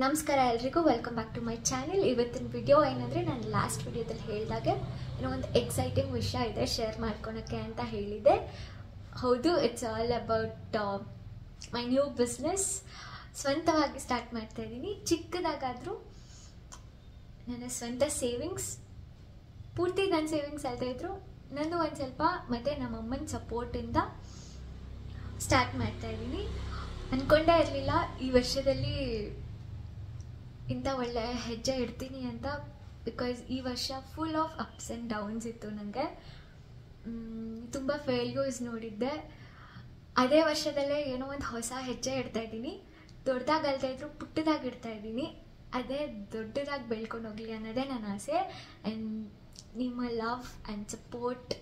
ನಮಸ್ಕಾರ ಎಲ್ರಿಗೂ, welcome back to my channel. ಇವತ್ತಿನ ವಿಡಿಯೋ ಏನಂದರೆ, ನಾನು ಲಾಸ್ಟ್ ವಿಡಿಯೋದಲ್ಲಿ ಹೇಳಿದಾಗೆ ಏನೋ ಒಂದು ಎಕ್ಸೈಟಿಂಗ್ ವಿಷಯ ಇದೆ ಶೇರ್ ಮಾಡ್ಕೊಳಕ್ಕೆ ಅಂತ ಹೇಳಿದೆ. ಹೌದು, it's all about my new business. ಸ್ವಂತವಾಗಿ ಸ್ಟಾರ್ಟ್ ಮಾಡ್ತಾ ಇದ್ದೀನಿ. ಚಿಕ್ಕದಾಗಾದರೂ ನನ್ನ ಸ್ವಂತ ಸೇವಿಂಗ್ಸ್, ಪೂರ್ತಿ ನನ್ನ ಸೇವಿಂಗ್ಸ್ ಅಲ್ಲದೆ ಇದ್ರು ನಾನು ಒಂದು ಸ್ವಲ್ಪ ಮತ್ತು ನಮ್ಮಮ್ಮನ ಸಪೋರ್ಟಿಂದ ಸ್ಟಾರ್ಟ್ ಮಾಡ್ತಾ ಇದ್ದೀನಿ. ಅಂದ್ಕೊಂಡೇ ಇರಲಿಲ್ಲ ಈ ವರ್ಷದಲ್ಲಿ ಇಂಥ ಒಳ್ಳೆ ಹೆಜ್ಜೆ ಇಡ್ತೀನಿ ಅಂತ. ಬಿಕಾಸ್ ಈ ವರ್ಷ full of ups and downs ಇತ್ತು. ನನಗೆ ತುಂಬ ಫೇಲ್ಯೂರ್ಸ್ ನೋಡಿದ್ದೆ. ಅದೇ ವರ್ಷದಲ್ಲೇ ಏನೋ ಒಂದು ಹೊಸ ಹೆಜ್ಜೆ ಇಡ್ತಾ ಇದ್ದೀನಿ. ದೊಡ್ಡದಾಗಲ್ತಾ ಇದ್ರು ಪುಟ್ಟದಾಗಿ ಇಡ್ತಾ ಇದ್ದೀನಿ. ಅದೇ ದೊಡ್ಡದಾಗಿ ಬೆಳ್ಕೊಂಡು ಹೋಗಲಿ ಅನ್ನೋದೇ ನನ್ನ ಆಸೆ. ಆ್ಯಂಡ್ ನಿಮ್ಮ ಲವ್ ಆ್ಯಂಡ್ ಸಪೋರ್ಟ್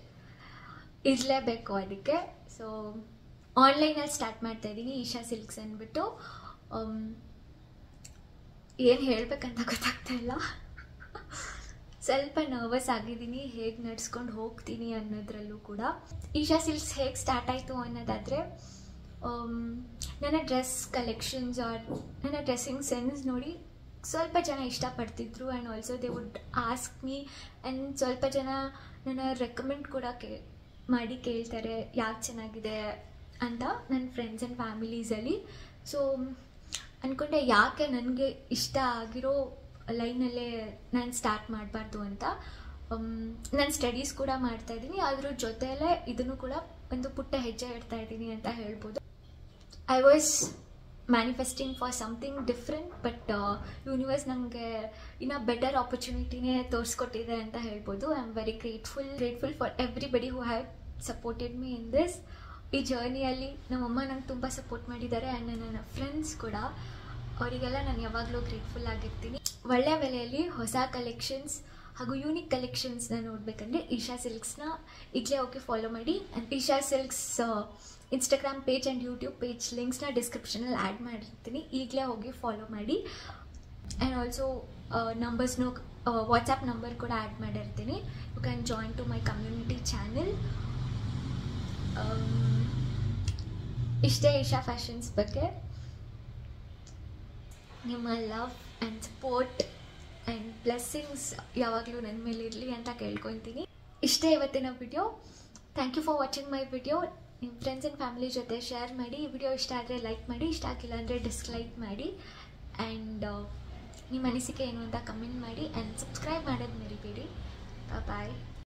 ಇರಲೇಬೇಕು ಅದಕ್ಕೆ. ಸೊ ಆನ್ಲೈನಲ್ಲಿ ಸ್ಟಾರ್ಟ್ ಮಾಡ್ತಾ ಇದ್ದೀನಿ, ಈಶಾ ಸಿಲ್ಕ್ಸ್ ಅಂದ್ಬಿಟ್ಟು. ಏನು ಹೇಳಬೇಕಂತ ಗೊತ್ತಾಗ್ತಾ ಇಲ್ಲ. ಸ್ವಲ್ಪ ನರ್ವಸ್ ಆಗಿದ್ದೀನಿ ಹೇಗೆ ನಡ್ಸ್ಕೊಂಡು ಹೋಗ್ತೀನಿ ಅನ್ನೋದ್ರಲ್ಲೂ ಕೂಡ. ಈಶಾ ಸಿಲ್ಕ್ಸ್ ಹೇಗೆ ಸ್ಟಾರ್ಟ್ ಆಯಿತು ಅನ್ನೋದಾದರೆ, ನನ್ನ ಡ್ರೆಸ್ ಕಲೆಕ್ಷನ್ಸ್ ಆರ್ ನನ್ನ ಡ್ರೆಸ್ಸಿಂಗ್ ಸೆನ್ಸ್ ನೋಡಿ ಸ್ವಲ್ಪ ಜನ ಇಷ್ಟಪಡ್ತಿದ್ರು. And also they would ask me. And ಸ್ವಲ್ಪ ಜನ ನನ್ನ ರೆಕಮೆಂಡ್ ಕೂಡ ಮಾಡಿ ಕೇಳ್ತಾರೆ ಯಾಕೆ ಚೆನ್ನಾಗಿದೆ ಅಂತ, ನನ್ನ ಫ್ರೆಂಡ್ಸ್ ಆ್ಯಂಡ್ ಫ್ಯಾಮಿಲೀಸಲ್ಲಿ. ಸೊ ಅಂದ್ಕೊಂಡೆ ಯಾಕೆ ನನಗೆ ಇಷ್ಟ ಆಗಿರೋ ಲೈನಲ್ಲೇ ನಾನು ಸ್ಟಾರ್ಟ್ ಮಾಡಬಾರ್ದು ಅಂತ. ನಾನು ಸ್ಟಡೀಸ್ ಕೂಡ ಮಾಡ್ತಾಯಿದ್ದೀನಿ, ಅದ್ರ ಜೊತೆಯಲ್ಲೇ ಇದನ್ನು ಕೂಡ ಒಂದು ಪುಟ್ಟ ಹೆಜ್ಜೆ ಇಡ್ತಾ ಇದ್ದೀನಿ ಅಂತ ಹೇಳ್ಬೋದು. I was manifesting for something different, but universe ನನಗೆ ಇನ್ನೂ ಬೆಟರ್ ಆಪರ್ಚುನಿಟಿನೇ ತೋರಿಸ್ಕೊಟ್ಟಿದೆ ಅಂತ ಹೇಳ್ಬೋದು. I am very grateful for everybody who have supported me in this. ಈ ಜರ್ನಿಯಲ್ಲಿ ನಮ್ಮಮ್ಮ ನಂಗೆ ತುಂಬ ಸಪೋರ್ಟ್ ಮಾಡಿದ್ದಾರೆ. ಆ್ಯಂಡ್ ನನ್ನ ಫ್ರೆಂಡ್ಸ್ ಕೂಡ, ಅವರಿಗೆಲ್ಲ ನಾನು ಯಾವಾಗಲೂ ಗ್ರೇಟ್ಫುಲ್ ಆಗಿರ್ತೀನಿ. ಒಳ್ಳೆಯ ಬೆಲೆಯಲ್ಲಿ ಹೊಸ ಕಲೆಕ್ಷನ್ಸ್ ಹಾಗೂ ಯೂನಿಕ್ ಕಲೆಕ್ಷನ್ಸ್ನ ನೋಡಬೇಕಂದ್ರೆ ಈಶಾ ಸಿಲ್ಕ್ಸ್ನ ಈಗಲೇ ಹೋಗಿ ಫಾಲೋ ಮಾಡಿ. And Esha silks Instagram page and YouTube page ಲಿಂಕ್ಸ್ನ ಡಿಸ್ಕ್ರಿಪ್ಷನಲ್ಲಿ ಆ್ಯಡ್ ಮಾಡಿರ್ತೀನಿ. ಈಗಲೇ ಹೋಗಿ ಫಾಲೋ ಮಾಡಿ. ಆ್ಯಂಡ್ ಆಲ್ಸೋ ನಂಬರ್ಸ್ನು ವಾಟ್ಸಪ್ ನಂಬರ್ ಕೂಡ ಆ್ಯಡ್ ಮಾಡಿರ್ತೀನಿ. You can join to my community channel. ಇಷ್ಟೇ ಈಶಾ ಫ್ಯಾಷನ್ಸ್ ಬಗ್ಗೆ. ನಿಮ್ಮ love and support and blessings ಯಾವಾಗಲೂ ನನ್ನ ಮೇಲೆ ಇರಲಿ ಅಂತ ಕೇಳ್ಕೊತೀನಿ. ಇಷ್ಟೇ ಇವತ್ತಿನ video. Thank you for watching my video. ನಿಮ್ಮ ಫ್ರೆಂಡ್ಸ್ ಆ್ಯಂಡ್ ಫ್ಯಾಮಿಲಿ ಜೊತೆ ಶೇರ್ ಮಾಡಿ. ಈ ವಿಡಿಯೋ ಇಷ್ಟ ಆದರೆ ಲೈಕ್ ಮಾಡಿ, ಇಷ್ಟ ಆಗಿಲ್ಲ ಅಂದರೆ ಡಿಸ್ಲೈಕ್ ಮಾಡಿ. ಆ್ಯಂಡ್ ನಿಮ್ಮ ಅನಿಸಿಕೆ ಏನು ಅಂತ ಕಮೆಂಟ್ ಮಾಡಿ. ಆ್ಯಂಡ್ ಸಬ್ಸ್ಕ್ರೈಬ್ ಮಾಡೋದು ಮರಿಬೇಡಿ. ಬಾಯ್.